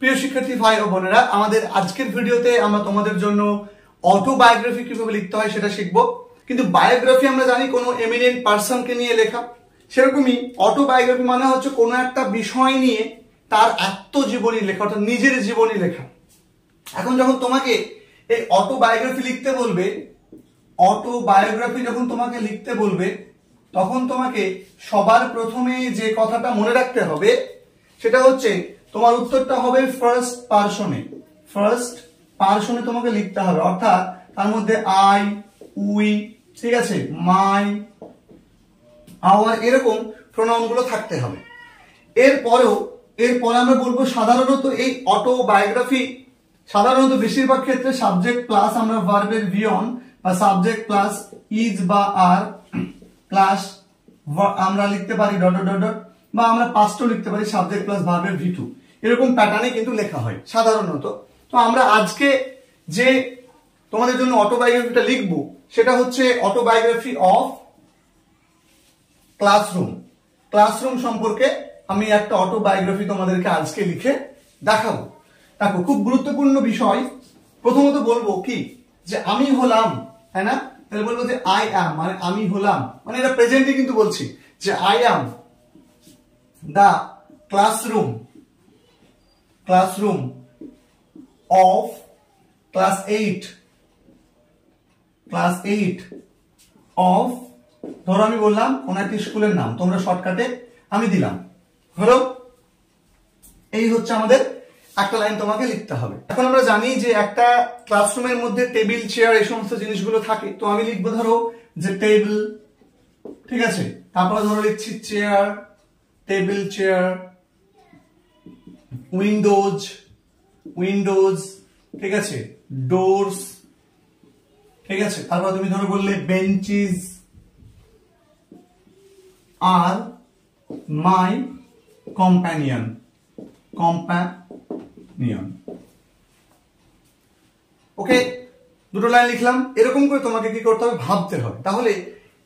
প্রিয় শিক্ষার্থী ভাই ও বোনেরা, আমাদের আজকের ভিডিওতে আমরা তোমাদের জন্য অটোবায়োগ্রাফি কিভাবে লিখতে হয় সেটা শিখবো। কিন্তু বায়োগ্রাফি আমরা জানি কোনো এমিনেন্ট পার্সনকে নিয়ে লেখা, সেরকমই অটোবায়োগ্রাফি মানে হচ্ছে কোনো একটা বিষয় নিয়ে তার আত্মজীবনী লেখা, অর্থাৎ নিজের জীবনী লেখা। এখন যখন তোমাকে এই অটোবায়োগ্রাফি লিখতে বলবে, অটোবায়োগ্রাফি যখন তোমাকে লিখতে বলবে, তখন তোমাকে সবার প্রথমে যে কথাটা মনে রাখতে হবে সেটা হচ্ছে তোমার উত্তরটা হবে ফার্স্ট পার্সনে তোমাকে লিখতে হবে, অর্থাৎ তার মধ্যে আই, উই, ঠিক আছে, মাই, আওয়ার এরকম প্রোনাউন গুলো থাকতে হবে। এরপরে আমরা বলবো সাধারণত এই অটোবায়োগ্রাফি সাধারণত বেশিরভাগ ক্ষেত্রে সাবজেক্ট প্লাস আমরা ভার্বের ভি অন বা সাবজেক্ট প্লাস ইজ বা আর প্লাস আমরা লিখতে পারি ডট ডট ডট, বা আমরা পাস্টও লিখতে পারি সাবজেক্ট প্লাস ভার্বের ভি টু, এরকম প্যাটার্নে কিন্তু লেখা হয় সাধারণত। তো আমরা আজকে যে তোমাদের জন্য অটোবায়োগ্রাফিটা লিখবো সেটা হচ্ছে অটোবায়োগ্রাফি অফ ক্লাসরুম সম্পর্কে আমি একটা অটোবায়োগ্রাফি তোমাদেরকে আজকে লিখে দেখাবো। দেখো, খুব গুরুত্বপূর্ণ বিষয়। প্রথমত বলবো কি যে আমি হলাম, তাই না? তাহলে বলবো যে আই অ্যাম, মানে আমি হলাম, মানে এটা প্রেজেন্টে কিন্তু বলছি যে I am the classroom of class 8 of, ধরো আমি বললাম কোন একটি স্কুলের নাম, তোমরা শর্টকাটে আমি দিলাম, হলো। এই হচ্ছে আমাদের একটা লাইন তোমাকে লিখতে হবে। এখন আমরা জানি যে একটা ক্লাসরুমের মধ্যে টেবিল, চেয়ার এই সমস্ত জিনিসগুলো থাকে। তো আমি লিখবো ধরো যে টেবিল, ঠিক আছে, তারপরে ধরো লিখছি চেয়ার, টেবিল চেয়ার, উইন্ডোজ, ঠিক আছে, ডোরস, ঠিক আছে, তারপর তুমি ধরো বললে বেঞ্চিস আর মাই কম্প্যানিয়ন। ওকে, দুটো লাইন লিখলাম। এরকম করে তোমাকে কি করতে হবে, ভাবতে হবে। তাহলে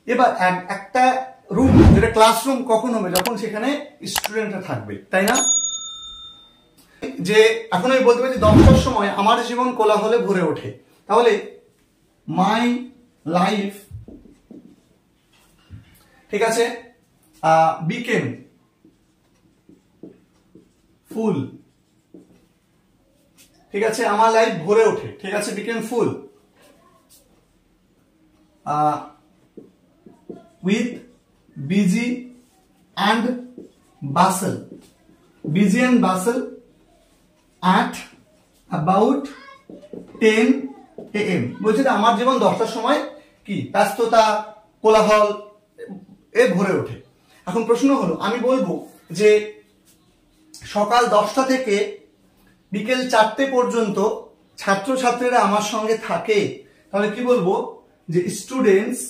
এবার একটা রুম, যেটা ক্লাসরুম কখন হবে, যখন সেখানে স্টুডেন্টরা থাকবে, তাই না? যে এখন আমি বলতে পারি 10টার সময় আমার জীবন কোলাহলে ভরে ওঠে, তাহলে মাই লাইফ, ঠিক আছে, বিকেম ফুল, ঠিক আছে, আমার লাইফ ভরে ওঠে, ঠিক আছে, became full with busy and Vasal at about 10 AM। বলছে আমার জীবন 10টার সময় কি ব্যস্ততা, কোলাহল এ ভরে ওঠে। এখন প্রশ্ন হলো, আমি বলবো যে সকাল 10টা থেকে বিকেল 4টে পর্যন্ত ছাত্রছাত্রীরা আমার সঙ্গে থাকে, তাহলে কি বলবো যে স্টুডেন্টস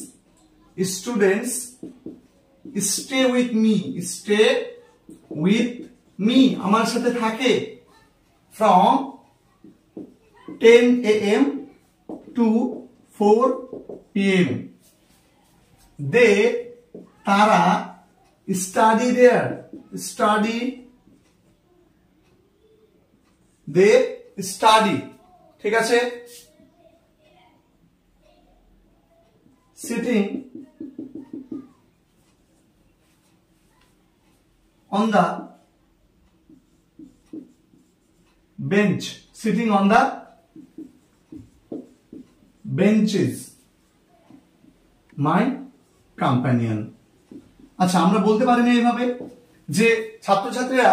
স্টে উইথ মি, আমার সাথে থাকে from 10 AM to 4 PM। তারা study ঠিক আছে, sitting on the benches my companion। আচ্ছা, আমরা বলতে পারি না এইভাবে যে ছাত্রছাত্রীরা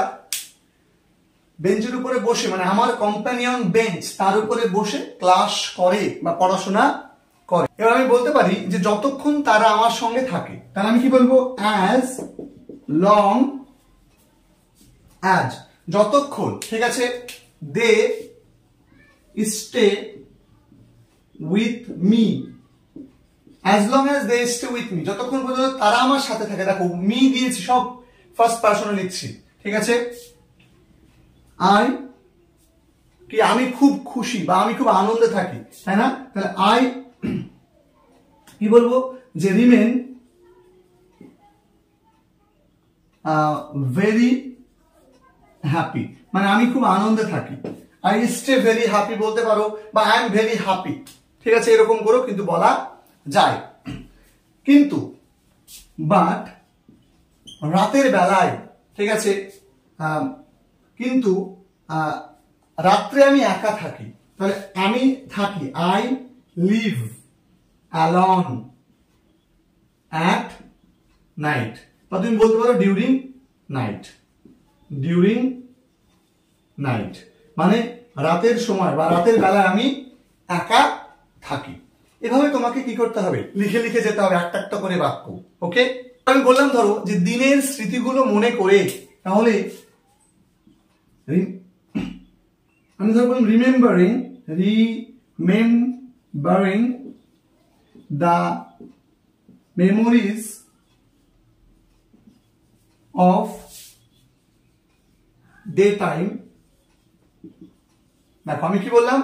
বেঞ্চের উপরে বসে, মানে আমার কম্প্যানিয়ন বেঞ্চ, তার উপরে বসে ক্লাস করে বা পড়াশোনা করে। এবার আমি বলতে পারি যে যতক্ষণ তারা আমার সঙ্গে থাকে, তাহলে আমি কি বলবো, as long as, যতক্ষণ, ঠিক আছে, they stay with me, as long as they stay with me, যতক্ষণ পর্যন্ত তারা আমার সাথে থাকে। দেখো, মি দিয়েছি, সব ফার্স্ট পারসনে লিখছি, ঠিক আছে। আমি খুব খুশি বা আমি খুব আনন্দে থাকি, তাই না? তাহলে আই কি বলবো যে রিমেন very happy, মানে আমি খুব আনন্দে থাকি। আই স্টে ভেরি হ্যাপি বলতে পারো, বা আই এম ভেরি হ্যাপি, ঠিক আছে, এরকম করেও কিন্তু বলা যায়। কিন্তু বাট রাতের বেলায়, ঠিক আছে, কিন্তু রাত্রে আমি একা থাকি, তাহলে আমি থাকি, I live alone at night, বা তুমি বলতে পারো ডিউরিং নাইট, ডিউরিং নাইট, মানে রাতের সময় বা রাতের বেলায় আমি একা থাকি। এভাবে তোমাকে কি করতে হবে, লিখে লিখে যেতে হবে একটা একটা করে বাক্য। ওকে, আমি বললাম ধরো যে দিনের স্মৃতিগুলো মনে করে, তাহলে আমি ধরো বললাম remembering the memories off day time. দেখো আমি কি বললাম,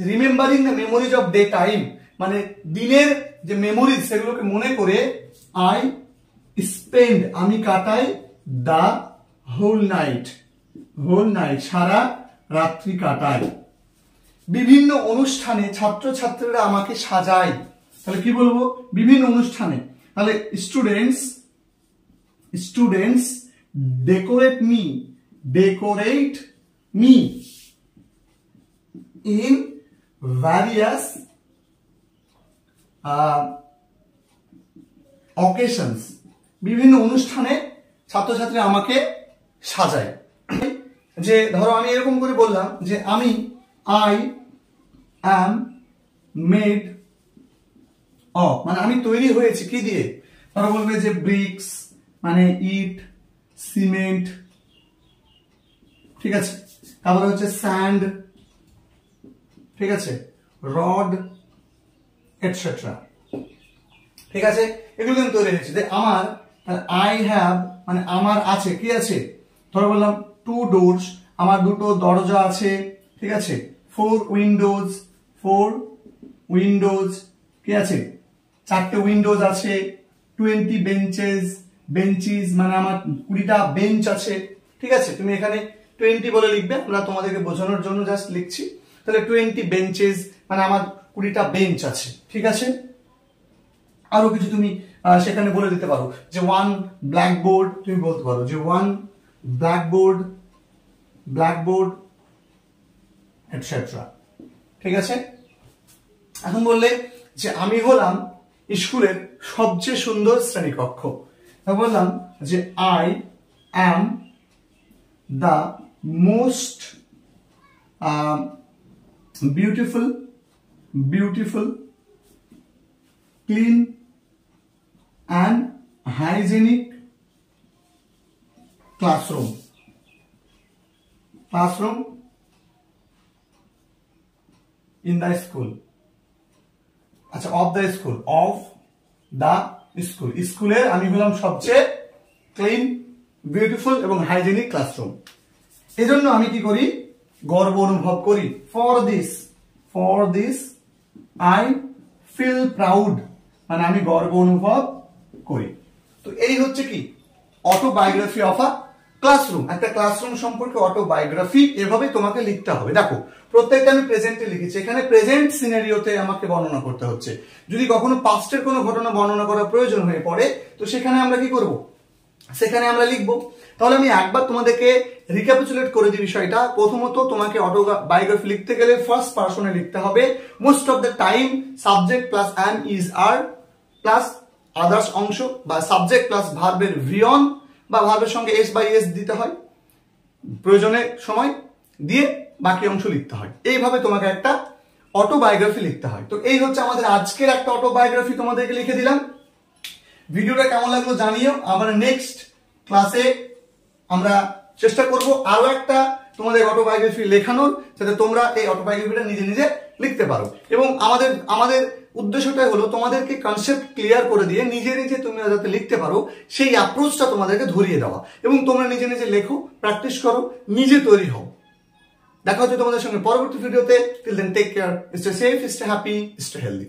remembering the memories off day time, মানে দিনের যে মেমোরিজ সেগুলোকে মনে করে, আই স্পেন্ড, আমি কাটাই, দ্য হোল নাইট, সারা রাত্রি কাটাই। বিভিন্ন অনুষ্ঠানে ছাত্রছাত্রীরা আমাকে সাজায়, তাহলে কি বলবো, বিভিন্ন অনুষ্ঠানে, তাহলে students decorate me in various occasions, বিভিন্ন অনুষ্ঠানে ছাত্রছাত্রী আমাকে সাজায়। যে ধরো আমি এরকম করে বললাম যে আই অ্যাম মেড অফ, মানে আমি তৈরি হয়েছি কি দিয়ে, ধরো বলবে যে ব্রিক্স মানে ইট, সিমেন্ট, ঠিক আছে, তারপরে হচ্ছে স্যান্ড, ঠিক আছে, রড এটসেট্রা, ঠিক আছে, এগুলো কিন্তু তৈরি হয়েছে। যে আমার, আই হ্যাভ মানে আমার আছে, কি আছে, ধরো বললাম 2 doors, আমার 2টো দরজা আছে, ঠিক আছে, 4 windows, কি আছে, 4টে উইন্ডোজ আছে, 20 benches মানে আমার 20টা বেঞ্চ আছে, ঠিক আছে, তুমি এখানে 20 বলে লিখবে, আমরা তোমাদেরকে বোঝানোর জন্য জাস্ট লিখছি। তাহলে 20 benches মানে আমার 20টা বেঞ্চ আছে, ঠিক আছে। আরো কিছু তুমি সেখানে বলে দিতে পারো যে 1 blackboard, তুমি বলতে পারো যে 1 blackboard এটসেট্রা, ঠিক আছে। এখন বললে যে আমি হলাম স্কুলের সবচেয়ে সুন্দর শ্রেণীকক্ষ, বললাম যে I am the most beautiful clean and hygienic classroom in the school, আচ্ছা, অফ দ্য স্কুল, স্কুলের আমি হলাম সবচেয়ে ক্লিন, বিউটিফুল এবং হাইজেনিক ক্লাসরুম। এজন্য আমি কি করি, গর্ব অনুভব করি। For this I feel proud, মানে আমি গর্ব অনুভব করি। তো এই হচ্ছে কি অটোবায়োগ্রাফি অফ আ ক্লাসরুম, একটা ক্লাসরুম সম্পর্কে অটোবায়োগ্রাফি এভাবে তোমাকে লিখতে হবে। দেখো প্রত্যেকটা আমি প্রেজেন্টে লিখেছি, এখানে প্রেজেন্ট সিনারিওতে আমাকে বর্ণনা করতে হচ্ছে। যদি কখনো পাস্টের কোনো ঘটনা বর্ণনা করার প্রয়োজন হয়ে পড়ে, তো সেখানে আমরা কি করব, সেখানে আমরা লিখবো। তাহলে আমি একবার তোমাদেরকে রিক্যাপিচুলেট করে দিই বিষয়টা। প্রথমত তোমাকে অটোবায়োগ্রাফি লিখতে গেলে ফার্স্ট পারসনে লিখতে হবে। Most of the time subject plus am is are plus others অংশ, বা সাবজেক্ট প্লাস ভার্বের ভিয়ন বা ভার্বের সঙ্গে এস বাই এস দিতে হয়, প্রয়োজনের সময় দিয়ে বাকি অংশ লিখতে হয়। এইভাবে তোমাকে একটা অটোবায়োগ্রাফি লিখতে হয়। তো এই হচ্ছে আমাদের আজকের একটা অটোবায়োগ্রাফি, তোমাদেরকে লিখে দিলাম। ভিডিওটা কেমন লাগলো জানিও। আমরা নেক্সট ক্লাসে আমরা চেষ্টা করব আরো একটা তোমাদের অটোবায়োগ্রাফি লেখানোর, যাতে তোমরা এই অটোবায়োগ্রাফিটা নিজে নিজে লিখতে পারো। এবং আমাদের উদ্দেশ্যটাই হলো তোমাদেরকে কনসেপ্ট ক্লিয়ার করে দিয়ে নিজে নিজে তোমরা যাতে লিখতে পারো, সেই অ্যাপ্রোচটা তোমাদেরকে ধরিয়ে দেওয়া, এবং তোমরা নিজে নিজে লেখো, প্র্যাকটিস করো, নিজে তৈরি হও। দেখা হচ্ছে তোমাদের সঙ্গে পরবর্তী ভিডিওতে। Till then take care, stay safe, stay happy, stay healthy.